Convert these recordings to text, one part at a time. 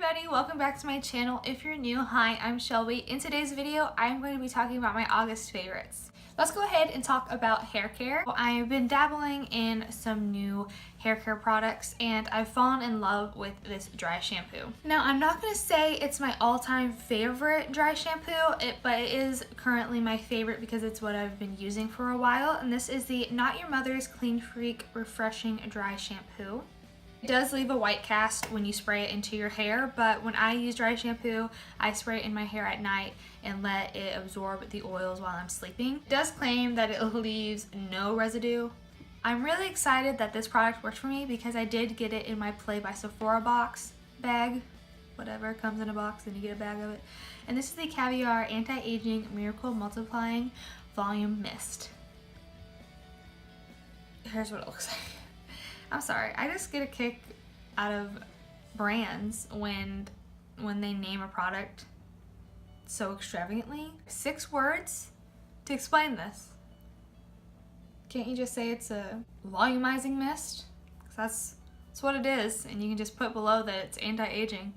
everybody, welcome back to my channel. If you're new, hi, I'm Shelby. In today's video, I'm going to be talking about my August favorites. Let's go ahead and talk about hair care. I've been dabbling in some new hair care products and I've fallen in love with this dry shampoo. Now, I'm not going to say it's my all-time favorite dry shampoo, but it is currently my favorite because it's what I've been using for a while, and this is the Not Your Mother's Clean Freak Refreshing Dry Shampoo. It does leave a white cast when you spray it into your hair, but when I use dry shampoo, I spray it in my hair at night and let it absorb the oils while I'm sleeping. It does claim that it leaves no residue. I'm really excited that this product worked for me because I did get it in my Play by Sephora bag, whatever comes in a box and you get a bag of it. And this is the Cavier Anti-Aging Miracle Multiplying Volume Mist. Here's what it looks like. I'm sorry, I just get a kick out of brands when they name a product so extravagantly. 6 words to explain this. Can't you just say it's a volumizing mist? 'Cause that's what it is, and you can just put below that it's anti-aging.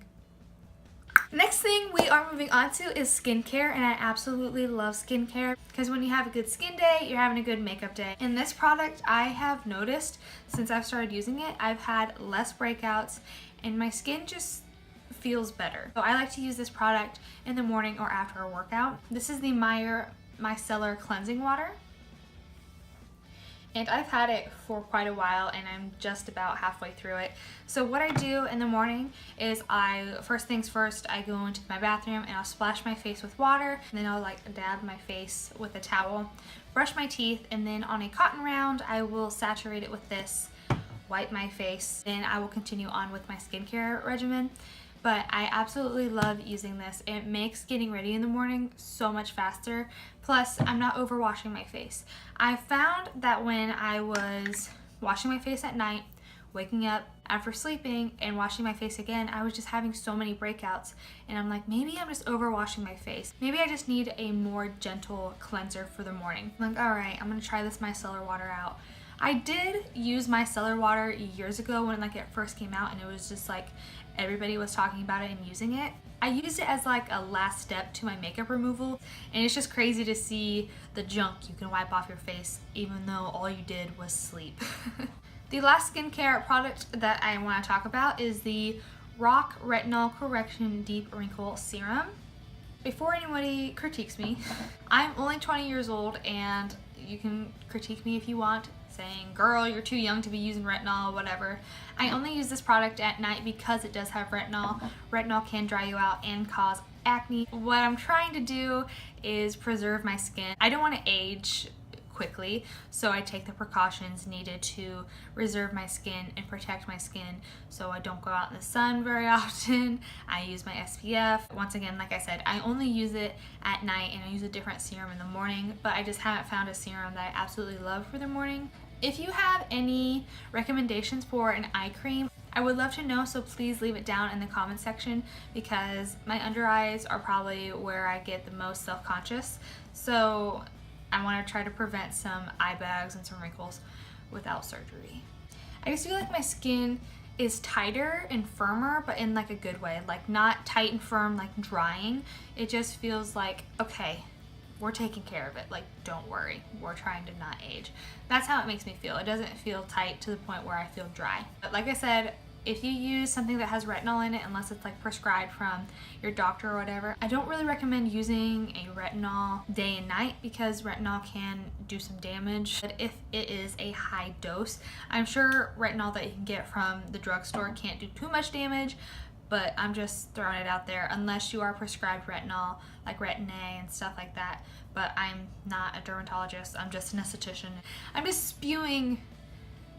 Next thing we are moving on to is skincare, and I absolutely love skincare because when you have a good skin day, you're having a good makeup day. And this product, I have noticed since I've started using it, I've had less breakouts and my skin just feels better. So I like to use this product in the morning or after a workout. This is the Meijer Micellar Cleansing Water. And I've had it for quite a while and I'm just about halfway through it. So what I do in the morning is first things first, I go into my bathroom and I'll splash my face with water, and then I'll dab my face with a towel, brush my teeth, and then on a cotton round I will saturate it with this, wipe my face, and I will continue on with my skincare regimen. But I absolutely love using this. It makes getting ready in the morning so much faster. Plus, I'm not overwashing my face. I found that when I was washing my face at night, waking up after sleeping and washing my face again, I was just having so many breakouts. And I'm like, maybe I'm just overwashing my face. Maybe I just need a more gentle cleanser for the morning. I'm like, all right, I'm gonna try this micellar water out. I did use micellar water years ago when it first came out, and it was just everybody was talking about it and using it. I used it as a last step to my makeup removal, and it's just crazy to see the junk you can wipe off your face even though all you did was sleep. The last skincare product that I want to talk about is the Rock Retinol Correction Deep Wrinkle Serum. Before anybody critiques me, I'm only 20 years old, and you can critique me if you want, saying, girl, you're too young to be using retinol, whatever. I only use this product at night because it does have retinol. Retinol can dry you out and cause acne. What I'm trying to do is preserve my skin. I don't want to age quickly, so I take the precautions needed to reserve my skin and protect my skin so I don't go out in the sun very often. I use my SPF. Once again, like I said, I only use it at night and I use a different serum in the morning, but I just haven't found a serum that I absolutely love for the morning. If you have any recommendations for an eye cream, I would love to know, so please leave it down in the comment section because my under eyes are probably where I get the most self-conscious. So I want to try to prevent some eye bags and some wrinkles without surgery. I just feel like my skin is tighter and firmer, but in a good way. Not tight and firm, drying. It just feels okay, we're taking care of it. Don't worry, we're trying to not age. That's how it makes me feel. It doesn't feel tight to the point where I feel dry. But like I said, if you use something that has retinol in it, unless it's prescribed from your doctor or whatever, I don't really recommend using a retinol day and night because retinol can do some damage. But if it is a high dose, I'm sure retinol that you can get from the drugstore can't do too much damage, but I'm just throwing it out there unless you are prescribed retinol, like Retin-A and stuff like that. But I'm not a dermatologist, I'm just an esthetician. I'm just spewing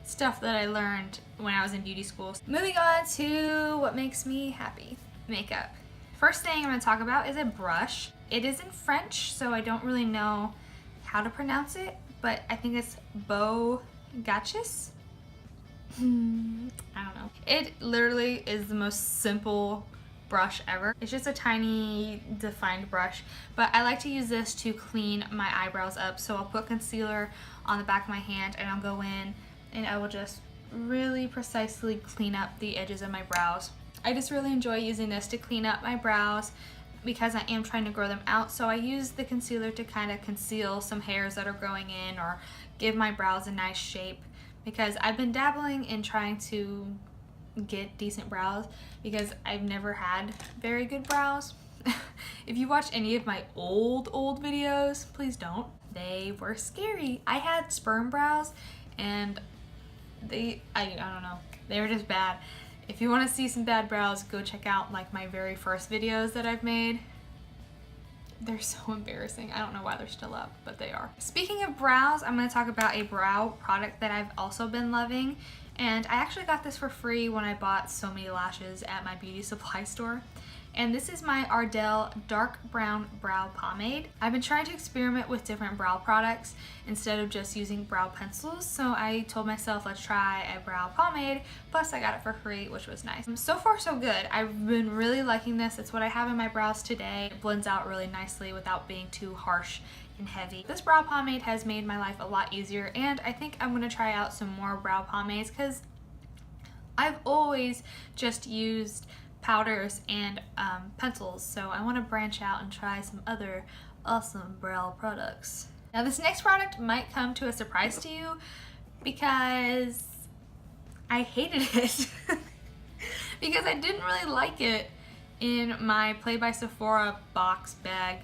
stuff that I learned when I was in beauty school. Moving on to what makes me happy, makeup. First thing I'm going to talk about is a brush. It is in French, so I don't really know how to pronounce it, but I think it's Beau Gâchis. I don't know. It literally is the most simple brush ever. It's just a tiny defined brush, but I like to use this to clean my eyebrows up. So I'll put concealer on the back of my hand and I'll go in and I will just really precisely clean up the edges of my brows. I just really enjoy using this to clean up my brows because I am trying to grow them out. So I use the concealer to kind of conceal some hairs that are growing in or give my brows a nice shape, because I've been dabbling in trying to get decent brows because I've never had very good brows. If you watch any of my old videos, please don't. They were scary. I had sperm brows and I don't know, they were just bad. If you want to see some bad brows, go check out like my very first videos that I've made. They're so embarrassing. I don't know why they're still up, but they are. Speaking of brows, I'm going to talk about a brow product that I've also been loving. And I actually got this for free when I bought so many lashes at my beauty supply store. And this is my Ardell Dark Brown Brow Pomade. I've been trying to experiment with different brow products instead of just using brow pencils. So I told myself, let's try a brow pomade. Plus I got it for free, which was nice. So far so good. I've been really liking this. It's what I have in my brows today. It blends out really nicely without being too harsh and heavy. This brow pomade has made my life a lot easier, and I think I'm gonna try out some more brow pomades because I've always just used powders and pencils, so I want to branch out and try some other awesome brow products. Now this next product might come to a surprise to you because I hated it because I didn't really like it in my Play by Sephora box bag,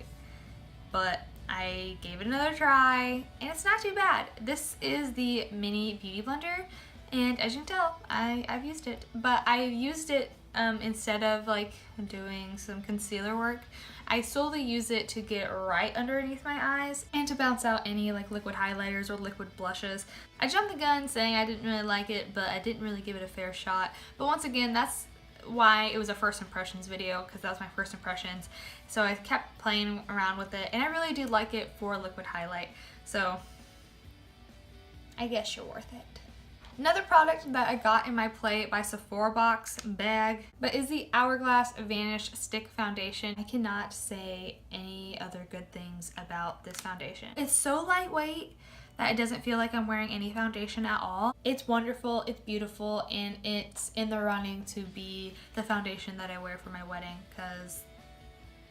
but I gave it another try and it's not too bad. This is the mini beauty blender, and as you can tell, I've used it, but I used it instead of like doing some concealer work. I solely use it to get right underneath my eyes and to bounce out any like liquid highlighters or liquid blushes. I jumped the gun saying I didn't really like it, but I didn't really give it a fair shot. But once again, that's why it was a first impressions video, because that was my first impressions. So I kept playing around with it and I really do like it for liquid highlight. So I guess you're worth it. Another product that I got in my Play by Sephora box bag, but is the Hourglass Vanish Stick Foundation. I cannot say any other good things about this foundation. It's so lightweight that it doesn't feel like I'm wearing any foundation at all. It's wonderful, it's beautiful, and it's in the running to be the foundation that I wear for my wedding because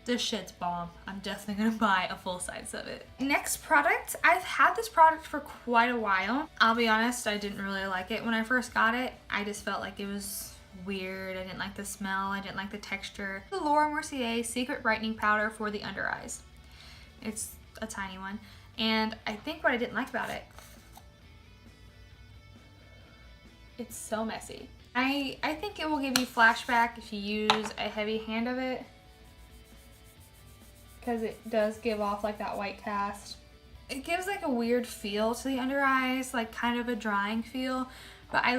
this shit's bomb. I'm definitely gonna buy a full size of it. Next product, I've had this product for quite a while. I'll be honest, I didn't really like it when I first got it. I just felt like it was weird. I didn't like the smell, I didn't like the texture. The Laura Mercier Secret Brightening Powder for the under eyes. It's a tiny one. And I think what I didn't like about it, it's so messy. I think it will give you flashback if you use a heavy hand of it, because it does give off like that white cast. It gives like a weird feel to the under eyes, like kind of a drying feel, but I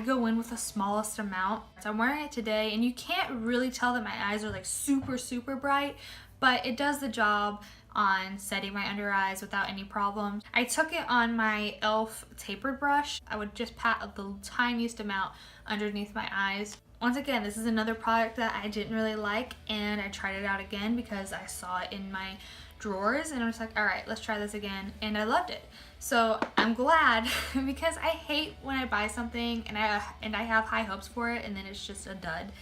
go in with the smallest amount. So I'm wearing it today and you can't really tell that my eyes are like super bright, but it does the job on setting my under eyes without any problems. I took it on my e.l.f. tapered brush. I would just pat the tiniest amount underneath my eyes. Once again, this is another product that I didn't really like, and I tried it out again because I saw it in my drawers and I was like, all right, let's try this again, and I loved it. So I'm glad because I hate when I buy something and I have high hopes for it and then it's just a dud,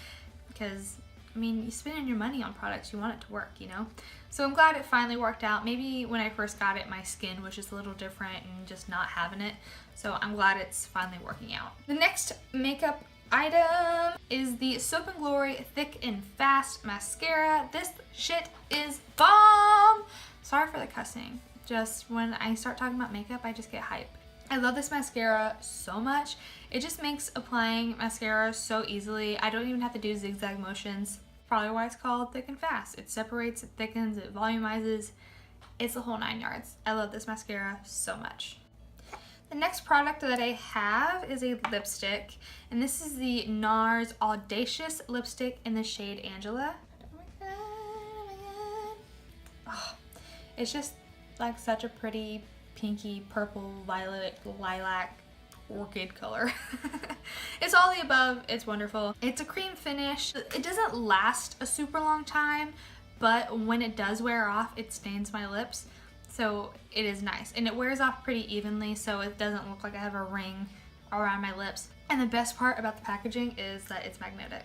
because I mean, you spend your money on products, you want it to work, you know? So I'm glad it finally worked out. Maybe when I first got it, my skin was just a little different and just not having it. So I'm glad it's finally working out. The next makeup item is the Soap & Glory Thick and Fast Mascara. This shit is bomb! Sorry for the cussing. Just when I start talking about makeup, I just get hype. I love this mascara so much. It just makes applying mascara so easily. I don't even have to do zigzag motions. Probably why it's called Thick and Fast. It separates, it thickens, it volumizes. It's the whole 9 yards. I love this mascara so much. The next product that I have is a lipstick, and this is the NARS Audacious lipstick in the shade Angela. Oh my god, oh my god. Oh, it's just like such a pretty pinky, purple, violet, lilac, orchid color. It's all the above. It's wonderful. It's a cream finish. It doesn't last a super long time, but when it does wear off, it stains my lips. So it is nice, and it wears off pretty evenly, so it doesn't look like I have a ring around my lips. And the best part about the packaging is that it's magnetic.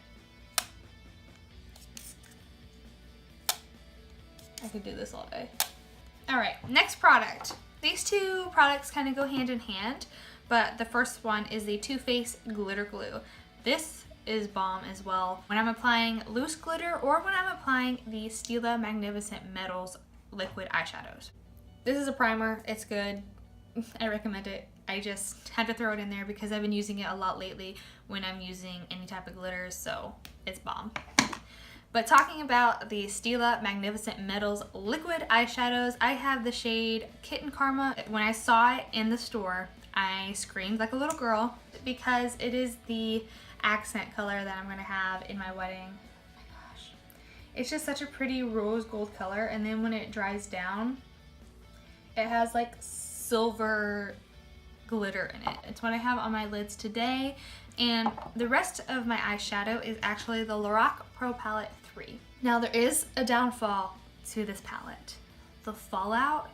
I could do this all day. All right, next product. These two products kind of go hand in hand, but the first one is the Too Faced Glitter Glue. This is bomb as well when I'm applying loose glitter or when I'm applying the Stila Magnificent Metals liquid eyeshadows. This is a primer, it's good. I recommend it. I just had to throw it in there because I've been using it a lot lately when I'm using any type of glitters, so it's bomb. But talking about the Stila Magnificent Metals liquid eyeshadows, I have the shade Kitten Karma. When I saw it in the store, I screamed like a little girl because it is the accent color that I'm gonna have in my wedding. Oh my gosh. It's just such a pretty rose gold color, and then when it dries down, it has like silver glitter in it. It's what I have on my lids today, and the rest of my eyeshadow is actually the Lorac Pro Palette 3. Now there is a downfall to this palette. The fallout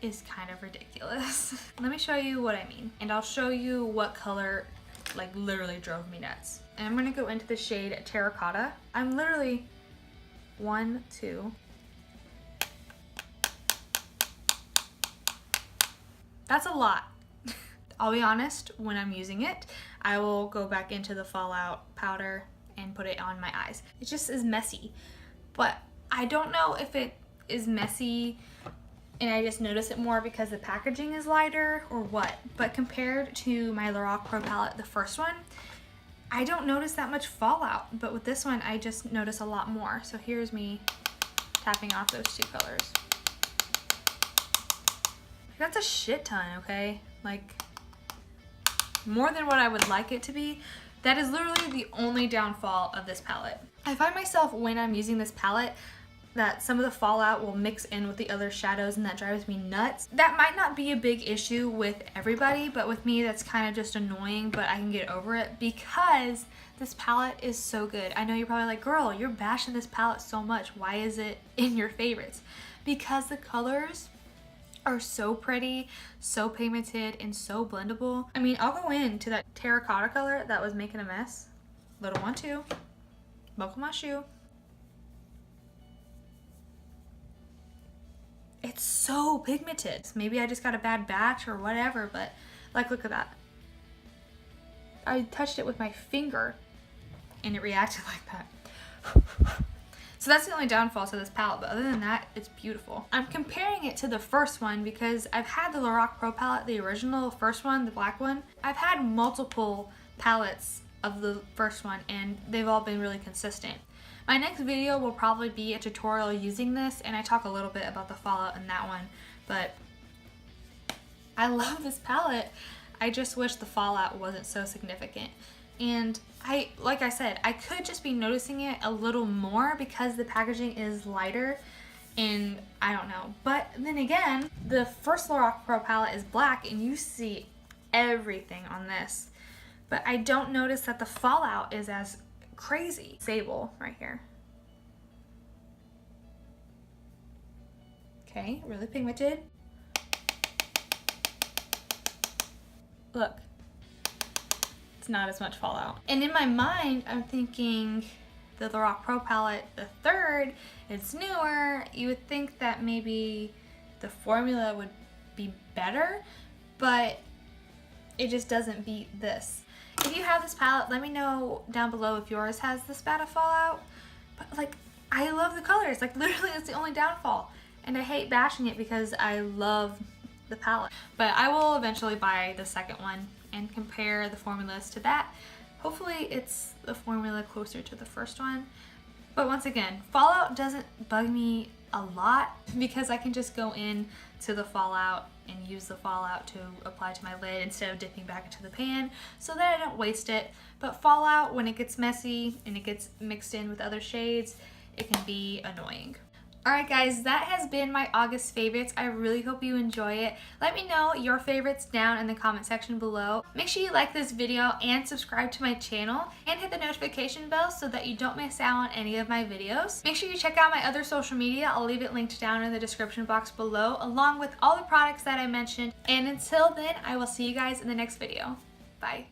is kind of ridiculous. Let me show you what I mean, and I'll show you what color like literally drove me nuts. And I'm gonna go into the shade Terracotta. I'm literally 1, 2. That's a lot. I'll be honest, when I'm using it, I will go back into the fallout powder and put it on my eyes. It just is messy, but I don't know if it is messy and I just notice it more because the packaging is lighter or what. But compared to my Lorac Pro palette, the first one, I don't notice that much fallout, but with this one, I just notice a lot more. So here's me tapping off those two colors. That's a shit ton, okay? Like, more than what I would like it to be. That is literally the only downfall of this palette. I find myself when I'm using this palette that some of the fallout will mix in with the other shadows, and that drives me nuts. That might not be a big issue with everybody, but with me that's kind of just annoying, but I can get over it because this palette is so good. I know you're probably like, girl, you're bashing this palette so much. Why is it in your favorites? Because the colors are so pretty, so pigmented, and so blendable. I mean, I'll go into that terracotta color that was making a mess. Little one too. Buckle my shoe. It's so pigmented. Maybe I just got a bad batch or whatever, but like, look at that. I touched it with my finger and it reacted like that. So that's the only downfall to this palette, but other than that, it's beautiful. I'm comparing it to the first one because I've had the Lorac Pro palette, the original first one, the black one. I've had multiple palettes of the first one and they've all been really consistent. My next video will probably be a tutorial using this, and I talk a little bit about the fallout in that one, but I love this palette. I just wish the fallout wasn't so significant. And like I said, I could just be noticing it a little more because the packaging is lighter, and I don't know. But then again, the first Lorac Pro palette is black and you see everything on this. But I don't notice that the fallout is as crazy. Sable right here. Okay, really pigmented. Look. It's not as much fallout. And in my mind, I'm thinking the Lorac Pro palette, the third, it's newer. You would think that maybe the formula would be better, but it just doesn't beat this. If you have this palette, let me know down below if yours has this bad of fallout. But like, I love the colors. Like literally that's the only downfall. And I hate bashing it because I love the palette. But I will eventually buy the second one and compare the formulas to that. Hopefully it's the formula closer to the first one. But once again, fallout doesn't bug me a lot because I can just go in to the fallout and use the fallout to apply to my lid instead of dipping back into the pan so that I don't waste it. But fallout, when it gets messy and it gets mixed in with other shades, it can be annoying. Alright guys, that has been my August favorites. I really hope you enjoy it. Let me know your favorites down in the comment section below. Make sure you like this video and subscribe to my channel and hit the notification bell so that you don't miss out on any of my videos. Make sure you check out my other social media. I'll leave it linked down in the description box below along with all the products that I mentioned. And until then, I will see you guys in the next video. Bye.